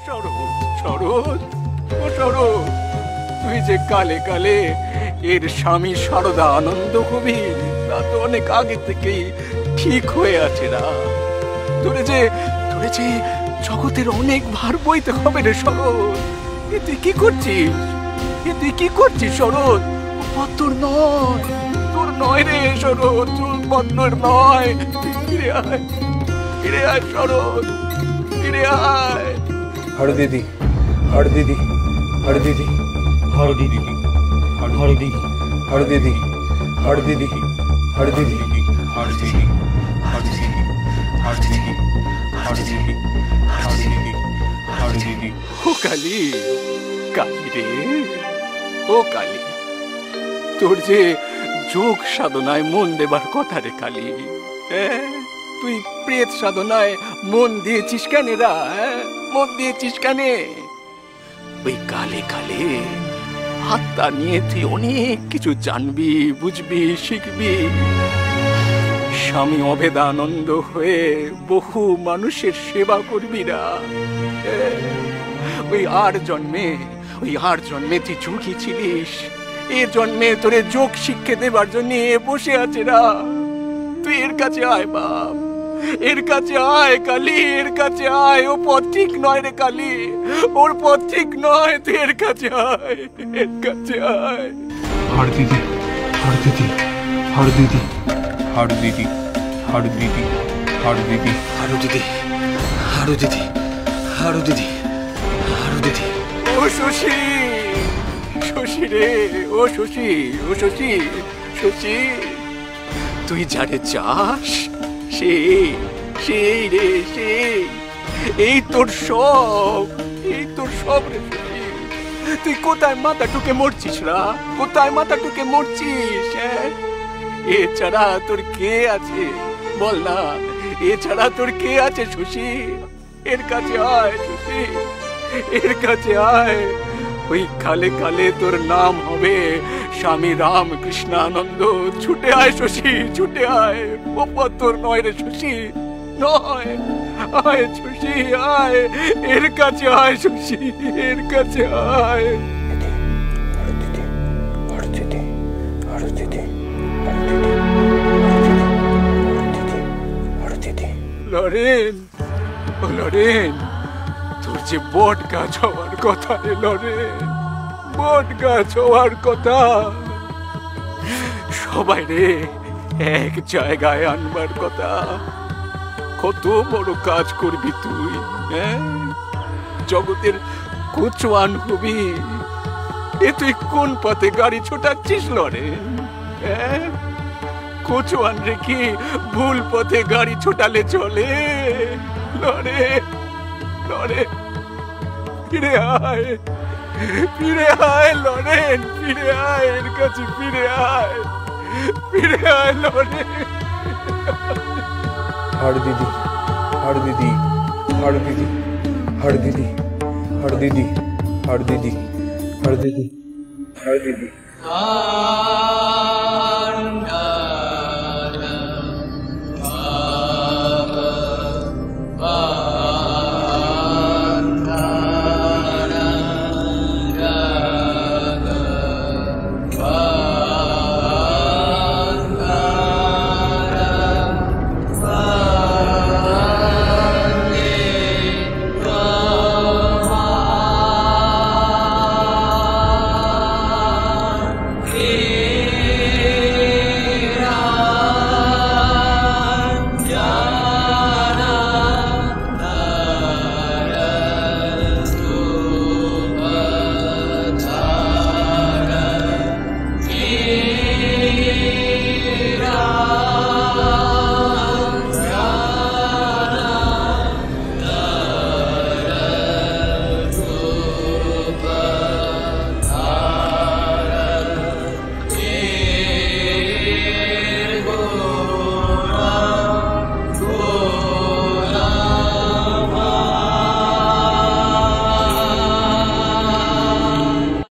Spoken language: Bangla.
শরৎ, ও শরৎ, তুই যে কালে কালে এর স্বামী সারদা আনন্দ কবি, তা তো অনেক আগে থেকেই ঠিক হয়ে আছে না। তোরে যে জগতের অনেক ভার বইতে হবে রে শরৎ। তুই কি করছিস? তুই কি করছিস শরৎ? তোর নয় রে শরৎ, তোর নয়। ফিরে আয় শরৎ, ফিরে আয়। হাড় দিদি, হাড় দিদি, হাড় দিদি, হাড় দিদি, হাড় দিদি, হাড় দিদি, হাড় দিদি, হাড় দিদি, হাড় দিদি, হাড় দিদি, হাড় দিদি, হাড় দিদি, হাড় দিদি, হাড় দিদি। ও কালী, কালী রে, ও কালী, তোর যে যোগ সাধনায় মন দেবার কথা রে কালী। তুই প্রেত সাধনায় মন দিয়েছিস কেন রা? মন দিয়েছিস কেন? ওই কালে কালে আত্মা নিয়ে তুই অনেক কিছু জানবি, বুঝবি, শিখবি। স্বামী অভেদানন্দ হয়ে বহু মানুষের সেবা করবি না। ওই আর জন্মে তুই যোগী ছিলিস। এ জন্মে তোরে যোগ শিক্ষা দেবার জন্য বসে আছে না। তুই এর কাছে আয় বাপ, এর কাছে আয় কালী, এর কাছে আয়। ও পথ ঠিক নয় রে কালী, ওর পথ ঠিক নয়। তুই এর কাছে আয়, এর কাছে আয়। হাড় দিদি, হাড় দিদি, হাড় দিদি, হাড় দিদি, হাড় দিদি, হাড় দিদি, হাড় দিদি, হাড় দিদি, হাড় দিদি, হাড় দিদি। ও শশী, শশী রে, ও শশী, ও শশী, শশী, তুই যারে চাস সেই রে, সেই। এই তোর সব রে শশী। তুই কোথায় মাথা টুকে মরছিস রা? কোথায় মাথা টুকে মরছিস? এছাড়া তোর কে আছে বল না? এছাড়া তোর কে আছে শশী? এর কাছে আয় শশী, এর কাছে আয়। ওই কালে কালে তোর নাম হবে স্বামী রামকৃষ্ণানন্দ। ছুটে আয় শশী, ছুটে আয়। ও পথ তোর নয় রে শশী, নয়। আয় শশী, আয়, এর কাছে আয় শশী, এর কাছে আয়। লরেন, ও লরেন, তোর যে বট গাছ হওয়ার কথা রে লরেন, বট গাছ হওয়ার কথা। সবাই রে এক জায়গায় আনবার কথা। কত বড় কাজ করবি তুই, জগতের কোচওয়ান হবি। এ তুই কোন পথে গাড়ি ছোটাচ্ছিস লরেন? কোচওয়ান রে কি ভুল পথে গাড়ি ছোটালে চলে? লরে, লরে, ফিরে আয়, ফিরে আয় লরেন, ফিরে আয়, এর কাছে ফিরে আয়, ফিরে আয় লরেন। হাড় দিদি, হাড় দিদি, হাড় দিদি, হাড় দিদি, হাড় দিদি, হাড় দিদি, হাড় দিদি, হাড় দিদি।